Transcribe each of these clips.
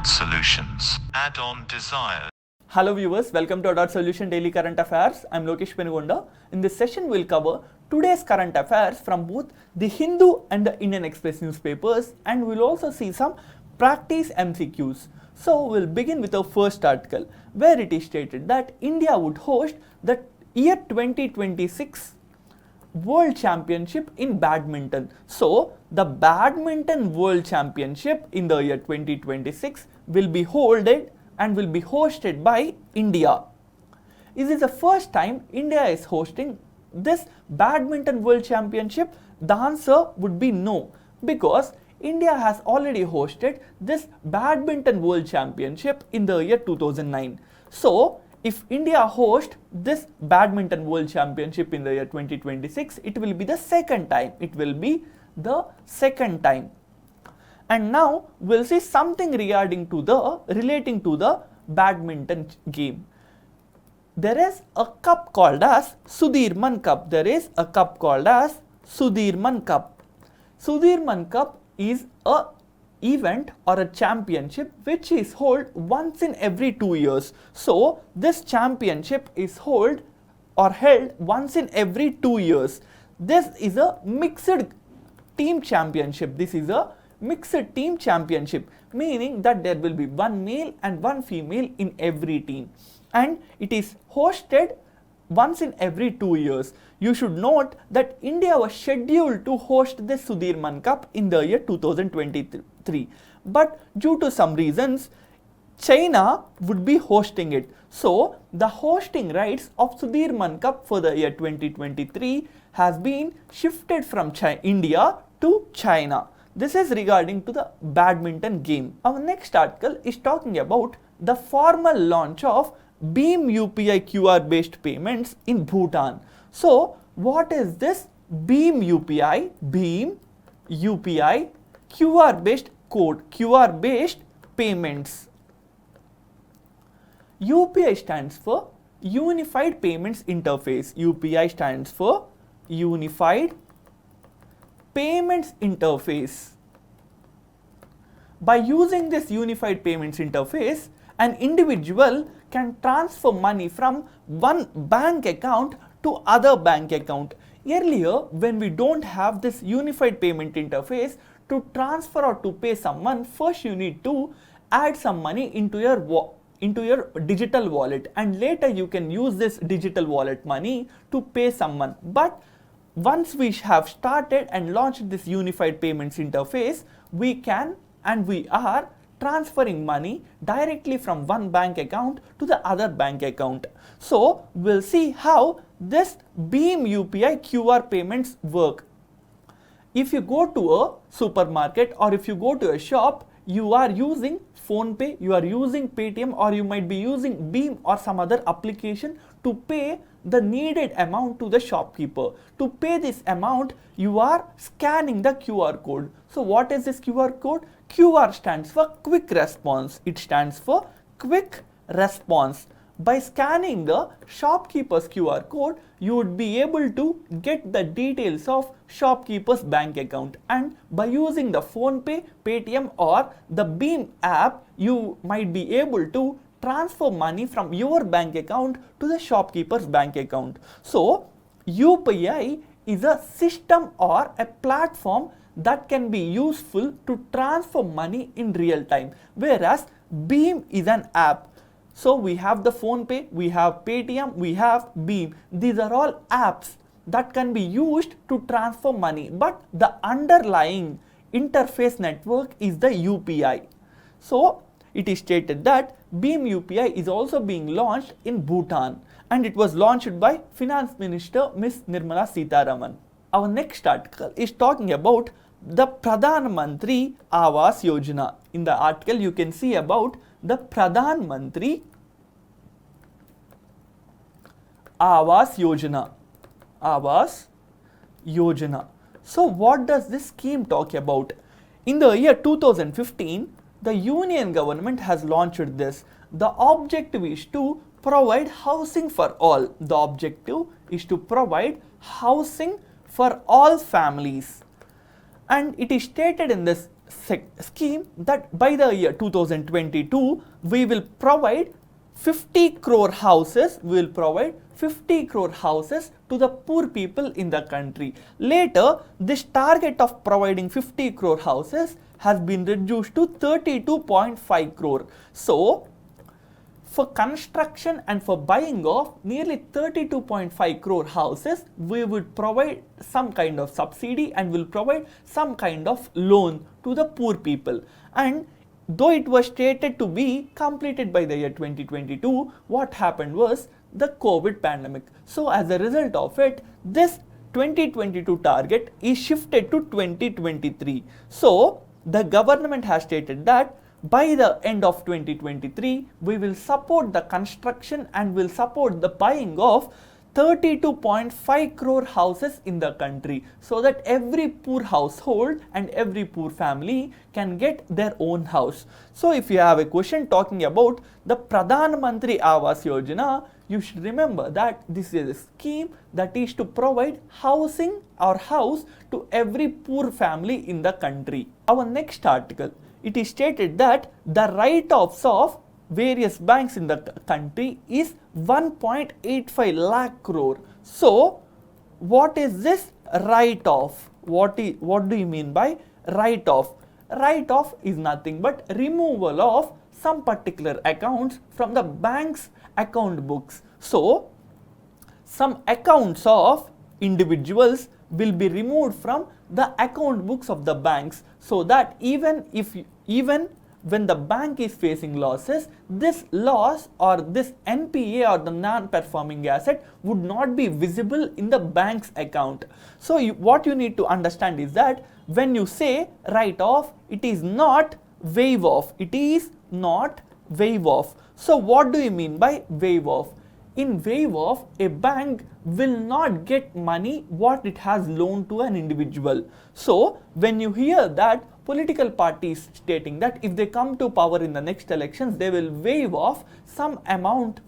Dot Solutions. Add-on desired. Hello viewers, welcome to Dot Solution Daily Current Affairs. I'm Lokesh Penugonda. In this session, we'll cover today's current affairs from both the Hindu and the Indian Express newspapers, and we'll also see some practice MCQs. So we'll begin with our first article, where it is stated that India would host the year 2026 World Championship in Badminton. So the Badminton World Championship in the year 2026 will be hosted by India. Is this the first time India is hosting this Badminton World Championship? The answer would be no, because India has already hosted this Badminton World Championship in the year 2009. So if India hosts this Badminton World Championship in the year 2026, it will be the second time. And now we'll see something relating to the badminton game. There is a cup called as Sudirman Cup. Sudirman Cup is a event or a championship which is held once in every 2 years. So this championship is held once in every 2 years. This is a mixed team championship. Meaning that there will be one male and one female in every team, and it is hosted once in every 2 years. You should note that India was scheduled to host this Sudirman Cup in the year 2023, but due to some reasons, China would be hosting it. So the hosting rights of Sudirman Cup for the year 2023 has been shifted from India to China. This is regarding to the badminton game. Our next article is talking about the formal launch of Bheem UPI QR based payments in Bhutan. So what is this Bheem UPI? Bheem UPI QR based payments. UPI stands for Unified Payments Interface. UPI stands for Unified Payments Interface. By using this Unified Payments Interface, an individual can transfer money from one bank account to other bank account. Earlier, when we don't have this Unified Payment Interface, to transfer or to pay someone, first you need to add some money into your digital wallet, and later you can use this digital wallet money to pay someone. But once we have started and launched this Unified Payments Interface, we can and we are transferring money directly from one bank account to the other bank account. So we'll see how this Bheem UPI QR payments work. If you go to a supermarket or if you go to a shop, you are using PhonePe, you are using Paytm, or you might be using Bheem or some other application to pay the needed amount to the shopkeeper. To pay this amount, you are scanning the QR code. So what is this QR code? QR stands for quick response. It stands for quick response. By scanning the shopkeeper's QR code, you would be able to get the details of shopkeeper's bank account, and by using the PhonePe, Paytm or the Bheem app, you might be able to transfer money from your bank account to the shopkeeper's bank account. So UPI is a system or a platform that can be useful to transfer money in real time, whereas Bheem is an app. So we have the PhonePe, we have Paytm, we have Bheem. These are all apps that can be used to transfer money, but the underlying interface network is the UPI. So it is stated that Bheem UPI is also being launched in Bhutan, and it was launched by Finance Minister Ms. Nirmala Sitharaman. Our next article is talking about the Pradhan Mantri Awas Yojana. In the article, you can see about the Pradhan Mantri Awas Yojana. So what does this scheme talk about? In the year 2015, the Union government has launched this. The objective is to provide housing for all. The objective is to provide housing for all families. And it is stated in this scheme that by the year 2022, we will provide 50 crore houses, we will provide 50 crore houses to the poor people in the country. Later, this target of providing 50 crore houses has been reduced to 32.5 crore. So, for construction and for buying of nearly 32.5 crore houses, we would provide some kind of subsidy and will provide some kind of loan to the poor people. And though it was stated to be completed by the year 2022, what happened was the COVID pandemic. So as a result of it, this 2022 target is shifted to 2023. So the government has stated that by the end of 2023, we will support the construction and will support the buying of 32.5 crore houses in the country, so that every poor household and every poor family can get their own house. So if you have a question talking about the Pradhan Mantri Awas Yojana, you should remember that this is a scheme that is to provide housing or house to every poor family in the country. Our next article, it is stated that the write-offs of various banks in the country is 1.85 lakh crore. So, what is this write-off? What do you mean by write-off? Write-off is nothing but removal of some particular accounts from the bank's account books. So, some accounts of individuals will be removed from the account books of the banks, so that even when the bank is facing losses, this loss or this NPA or the non-performing asset would not be visible in the bank's account. So what you need to understand is that when you say write off, it is not waive off. It is not waive off. So what do you mean by waive off? In waive off, a bank will not get money what it has loaned to an individual. So when you hear that political parties stating that if they come to power in the next elections, they will waive off some amount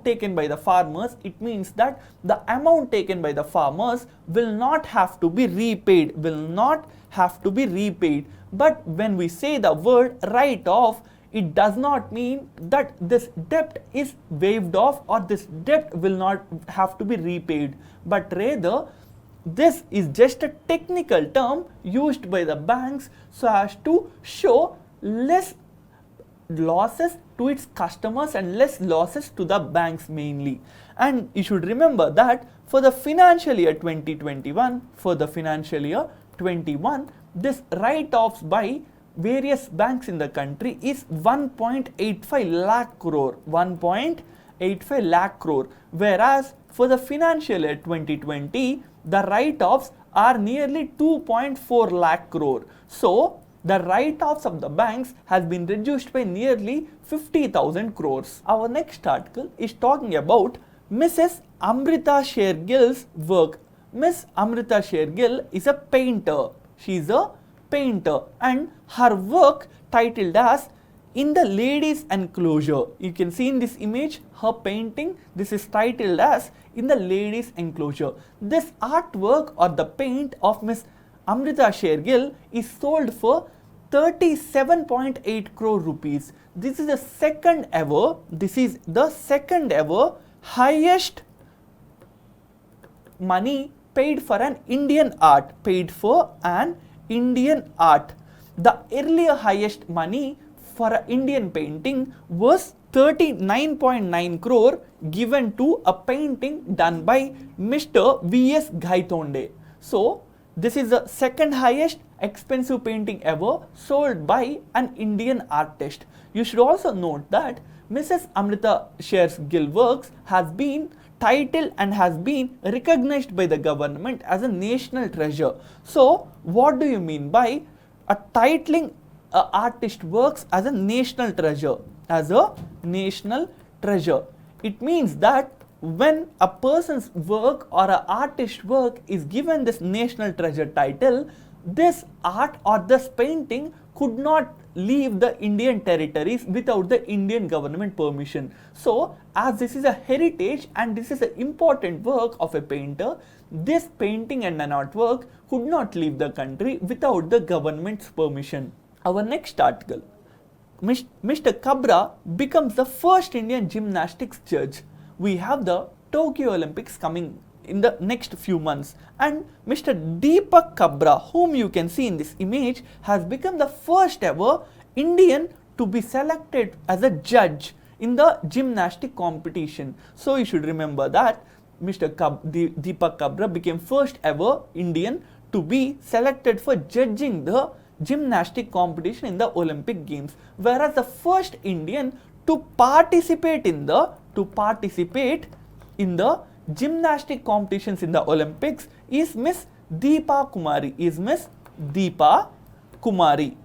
taken by the farmers, it means that the amount taken by the farmers will not have to be repaid, But when we say the word write off, it does not mean that this debt is waived off or this debt will not have to be repaid, but rather this is just a technical term used by the banks so as to show less losses to its customers and less losses to the banks mainly. And you should remember that for the financial year 2021, this write-offs by various banks in the country is 1.85 lakh crore, 1.85 lakh crore, whereas for the financial year 2020, the write-offs are nearly 2.4 lakh crore. So, the write-offs of the banks has been reduced by nearly 50,000 crores. Our next article is talking about Mrs. Amrita Shergill's work. Miss Amrita Shergill is a painter. She is a painter and her work titled as In the Ladies' Enclosure. You can see in this image her painting. This is titled as In the Ladies' Enclosure. This artwork or the paint of Miss Amrita Shergill is sold for 37.8 crore rupees. This is the second ever highest money paid for an Indian art, The earlier highest money for an Indian painting was 39.9 crore given to a painting done by Mr. V.S. Gaitonde. So, this is the second highest expensive painting ever sold by an Indian artist. You should also note that Mrs. Amrita Shergill works has been titled and has been recognized by the government as a national treasure. So, what do you mean by a titling an artist works as a national treasure? It means that when a person's work or an artist's work is given this national treasure title, this art or this painting could not leave the Indian territories without the Indian government permission. So, as this is a heritage and this is an important work of a painter, this painting and an artwork could not leave the country without the government's permission. Our next article. Mr. Kabra becomes the first Indian gymnastics judge. We have the Tokyo Olympics coming in the next few months, and Mr. Deepak Kabra, whom you can see in this image, has become the first ever Indian to be selected as a judge in the gymnastic competition. So you should remember that Mr. Deepak Kabra became first ever Indian to be selected for judging the gymnastic competition in the Olympic Games, whereas the first Indian to participate in the gymnastic competitions in the Olympics is Miss Deepa Kumari.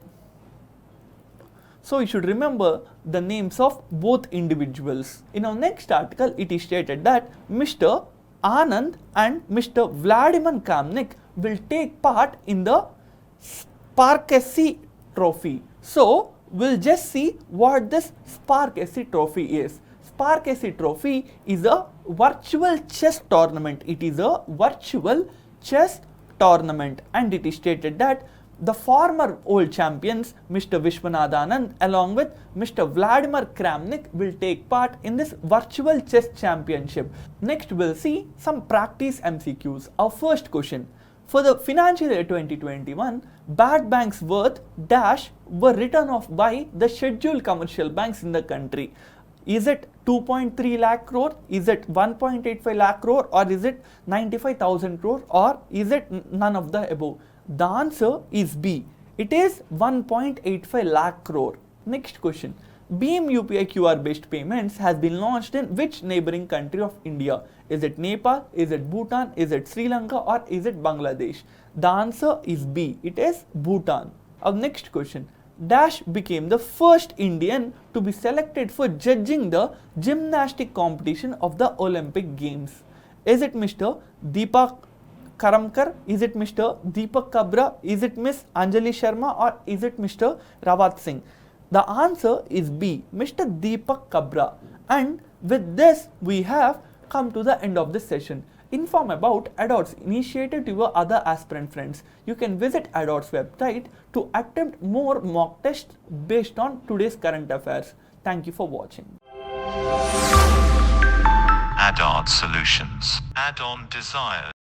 So you should remember the names of both individuals. In our next article, it is stated that Mr. Anand and Mr. Vladimir Kramnik will take part in the Sparkacy Trophy. So we'll just see what this Sparkacy Trophy is. Sparkacy Trophy is a virtual chess tournament. It is a virtual chess tournament, and it is stated that the former world champions Mr. Vishwanath Anand along with Mr. Vladimir Kramnik will take part in this virtual chess championship. Next we'll see some practice MCQs. Our first question. For the financial year 2021, bad banks worth dash were written off by the scheduled commercial banks in the country. Is it 2.3 lakh crore, is it 1.85 lakh crore, or is it 95,000 crore, or is it none of the above? The answer is B. It is 1.85 lakh crore. Next question. Beam UPI QR based payments has been launched in which neighboring country of India? Is it Nepal, is it Bhutan, is it Sri Lanka, or is it Bangladesh? The answer is B. It is Bhutan. Our next question. Dash became the first Indian to be selected for judging the gymnastic competition of the Olympic Games. Is it Mr. Deepak Karamkar? Is it Mr. Deepak Kabra? Is it Miss Anjali Sharma? Or is it Mr. Rawat Singh? The answer is B. Mr. Deepak Kabra. And with this, we have come to the end of this session. Inform about ADOT's initiative to your other aspirant friends. You can visit ADOT's website to attempt more mock tests based on today's current affairs. Thank you for watching. Add-on solutions. Add-on desires.